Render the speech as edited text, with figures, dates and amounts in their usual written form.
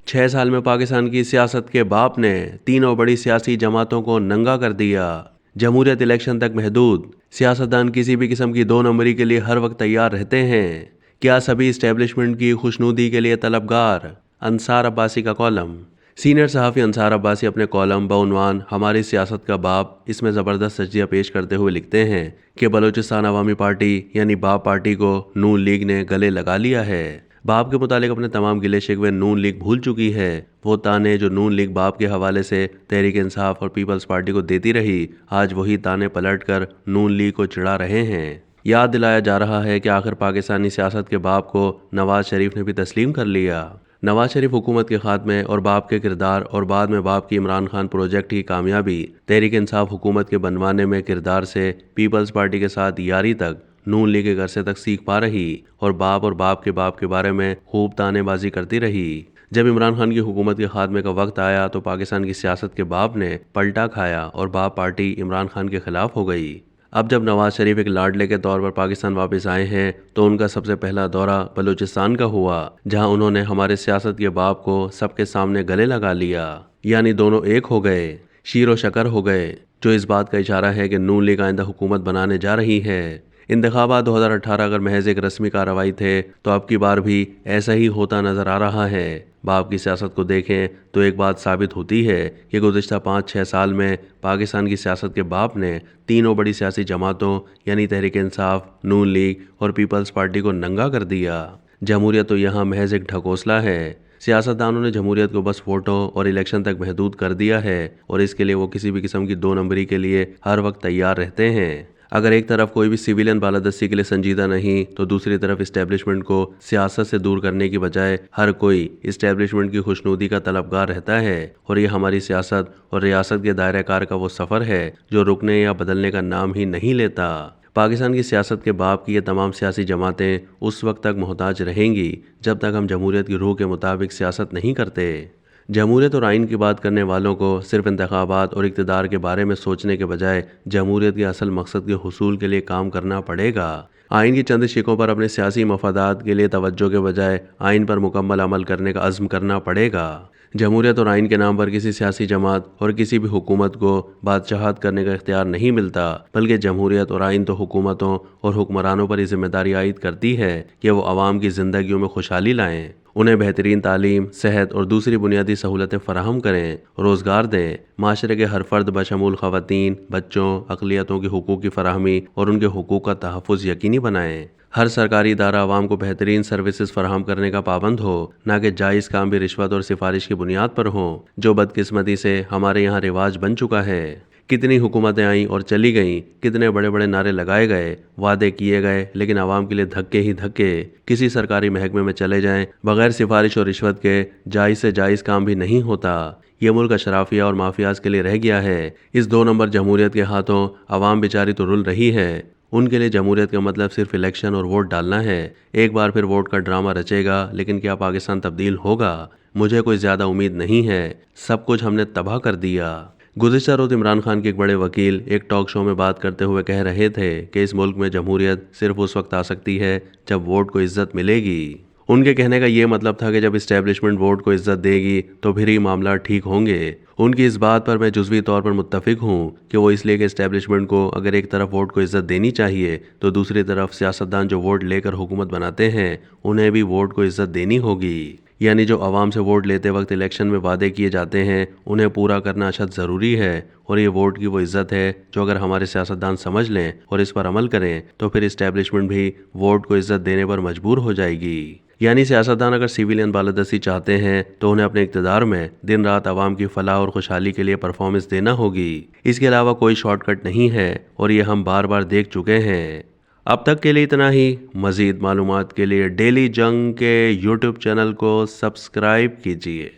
6 साल में पाकिस्तान की सियासत के बाप ने तीनों बड़ी सियासी जमातों को नंगा कर दिया। जमहूरियत इलेक्शन तक महदूद। सियासतदान किसी भी किस्म की 2 नंबरी के लिए हर वक्त तैयार रहते हैं। क्या सभी इस्टेब्लिशमेंट की खुशनुदी के लिए तलबगार? अंसार अब्बासी का कॉलम। सीनियर सहाफ़ी अंसार अब्बासी अपने कॉलम बउनवान हमारी सियासत का बाप इसमें ज़बरदस्त तजिया पेश करते हुए लिखते हैं कि बलूचिस्तान अवामी पार्टी यानी बाप पार्टी को नून लीग ने गले लगा लिया है। बाप के मुतालिक अपने तमाम गिले शिकवे नून लीग भूल चुकी है। वो ताने जो नून लीग बाप के हवाले से तहरीक इंसाफ और पीपल्स पार्टी को देती रही, आज वही ताने पलट कर नून लीग को चिढ़ा रहे हैं। याद दिलाया जा रहा है कि आखिर पाकिस्तानी सियासत के बाप को नवाज शरीफ ने भी तस्लीम कर लिया। नवाज शरीफ हुकूमत के खात्मे और बाप के किरदार और बाद में बाप की इमरान खान प्रोजेक्ट की कामयाबी, तहरीक इंसाफ हुकूमत के बनवाने में किरदार से पीपल्स पार्टी के साथ यारी तक, नून लीग के अरसे तक सीख पा रही और बाप के बारे में खूब तानेबाजी करती रही। जब इमरान खान की हुकूमत के खात्मे का वक्त आया तो पाकिस्तान की सियासत के बाप ने पलटा खाया और बाप पार्टी इमरान खान के खिलाफ हो गई। अब जब नवाज शरीफ एक लाडले के तौर पर पाकिस्तान वापस आए हैं तो उनका सबसे पहला दौरा बलूचिस्तान का हुआ, जहां उन्होंने हमारे सियासत के बाप को सबके सामने गले लगा लिया। यानी दोनों एक हो गए, शीर व शकर हो गए, जो इस बात का इशारा है कि नून लीग आइंदा हुकूमत बनाने जा रही है। इंतखाबात 2018 अगर महज एक रस्मी कार्रवाई थे तो अब की बार भी ऐसा ही होता नजर आ रहा है। बाप की सियासत को देखें तो एक बात साबित होती है कि गुज़िश्ता 5-6 साल में पाकिस्तान की सियासत के बाप ने तीनों बड़ी सियासी जमातों यानी तहरीक इंसाफ, नून लीग और पीपल्स पार्टी को नंगा कर दिया। जमहूरियत तो यहाँ महज एक ढकोसला है। सियासतदानों ने जमहूरियत को बस वोटों और इलेक्शन तक महदूद कर दिया है और इसके लिए वो किसी भी किस्म की 2 नंबरी के लिए हर वक्त तैयार रहते हैं। अगर एक तरफ कोई भी सिविलियन बालादस्ती के लिए संजीदा नहीं तो दूसरी तरफ इस्टेब्लिशमेंट को सियासत से दूर करने की बजाय हर कोई इस्टेब्लिशमेंट की खुशनुदी का तलबगार रहता है। और ये हमारी सियासत और रियासत के दायरे कार का वो सफ़र है जो रुकने या बदलने का नाम ही नहीं लेता। पाकिस्तान की सियासत के बाप की ये तमाम सियासी जमातें उस वक्त तक मोहताज रहेंगी जब तक हम जमहूरियत की रूह के मुताबिक सियासत नहीं करते। जमहूरियत और आइन की बात करने वालों को सिर्फ इंतखाबात और इक़्तिदार के बारे में सोचने के बजाय जमहूरियत के असल मकसद के हुसूल के लिए काम करना पड़ेगा। आइन की चंद शिकों पर अपने सियासी मफादात के लिए तवज्जो के बजाय आइन पर मुकम्मल अमल करने का अज़्म करना पड़ेगा। जमहूरियत और आइन के नाम पर किसी सियासी जमात और किसी भी हुकूमत को बादशाहत करने का इख्तियार नहीं मिलता, बल्कि जमहूरियत और आइन तो हुकूमतों और हुक्मरानों पर जिम्मेदारी आयद करती है कि वो आवाम की ज़िंदगियों में खुशहाली लाएँ, उन्हें बेहतरीन तालीम, सेहत और दूसरी बुनियादी सहूलतें फराहम करें, रोज़गार दें, माशरे के हर फर्द बशमूल ख़वातीन, बच्चों, अक़लियतों की हुकूक की फराहमी और उनके हुकूक का तहफ़्फ़ुज़ यकीनी बनाएं। हर सरकारी इदारा आवाम को बेहतरीन सर्विसेज फराहम करने का पाबंद हो, ना कि जायज़ काम भी रिश्वत और सिफारिश की बुनियाद पर हो, जो बदकिस्मती से हमारे यहाँ रिवाज बन चुका है। कितनी हुकूमतें आईं और चली गईं, कितने बड़े बड़े नारे लगाए गए, वादे किए गए, लेकिन आवाम के लिए धक्के ही धक्के। किसी सरकारी महकमे में चले जाएं, बगैर सिफारिश और रिश्वत के जायज़ से जायज़ काम भी नहीं होता। ये मुल्क अशराफिया और माफियाज के लिए रह गया है। इस 2 नंबर जमहूरियत के हाथों आवाम बेचारी तो रुल रही है। उनके लिए जमहूरियत का मतलब सिर्फ इलेक्शन और वोट डालना है। एक बार फिर वोट का ड्रामा रचेगा, लेकिन क्या पाकिस्तान तब्दील होगा? मुझे कोई ज़्यादा उम्मीद नहीं है। सब कुछ हमने तबाह कर दिया। गुज़िश्ता रोज़ इमरान खान के एक बड़े वकील एक टॉक शो में बात करते हुए कह रहे थे कि इस मुल्क में जमहूरियत सिर्फ उस वक्त आ सकती है जब वोट को इज्जत मिलेगी। उनके कहने का ये मतलब था कि जब इस्टेब्लिशमेंट वोट को इज्जत देगी तो फिर ही मामला ठीक होंगे। उनकी इस बात पर मैं जुज़वी तौर पर मुत्तफ़िक हूँ कि वो इसलिए कि इस्टेब्लिशमेंट को अगर एक तरफ वोट को इज्जत देनी चाहिए तो दूसरी तरफ सियासतदान जो वोट लेकर हुकूमत बनाते हैं उन्हें भी वोट को इज्जत देनी होगी। यानी जो आवाम से वोट लेते वक्त इलेक्शन में वादे किए जाते हैं उन्हें पूरा करना अशद ज़रूरी है। और ये वोट की वो इज़्ज़त है जो अगर हमारे सियासतदान समझ लें और इस पर अमल करें तो फिर इस्टेब्लिशमेंट भी वोट को इज़्ज़त देने पर मजबूर हो जाएगी। यानी सियासतदान अगर सिविलियन बालादस्ती चाहते हैं तो उन्हें अपने इक़्तिदार में दिन रात आवाम की फलाह और खुशहाली के लिए परफॉर्मेंस देना होगी। इसके अलावा कोई शॉर्टकट नहीं है और ये हम बार बार देख चुके हैं। अब तक के लिए इतना ही। मज़ीद मालूमात के लिए डेली जंग के यूट्यूब चैनल को सब्सक्राइब कीजिए।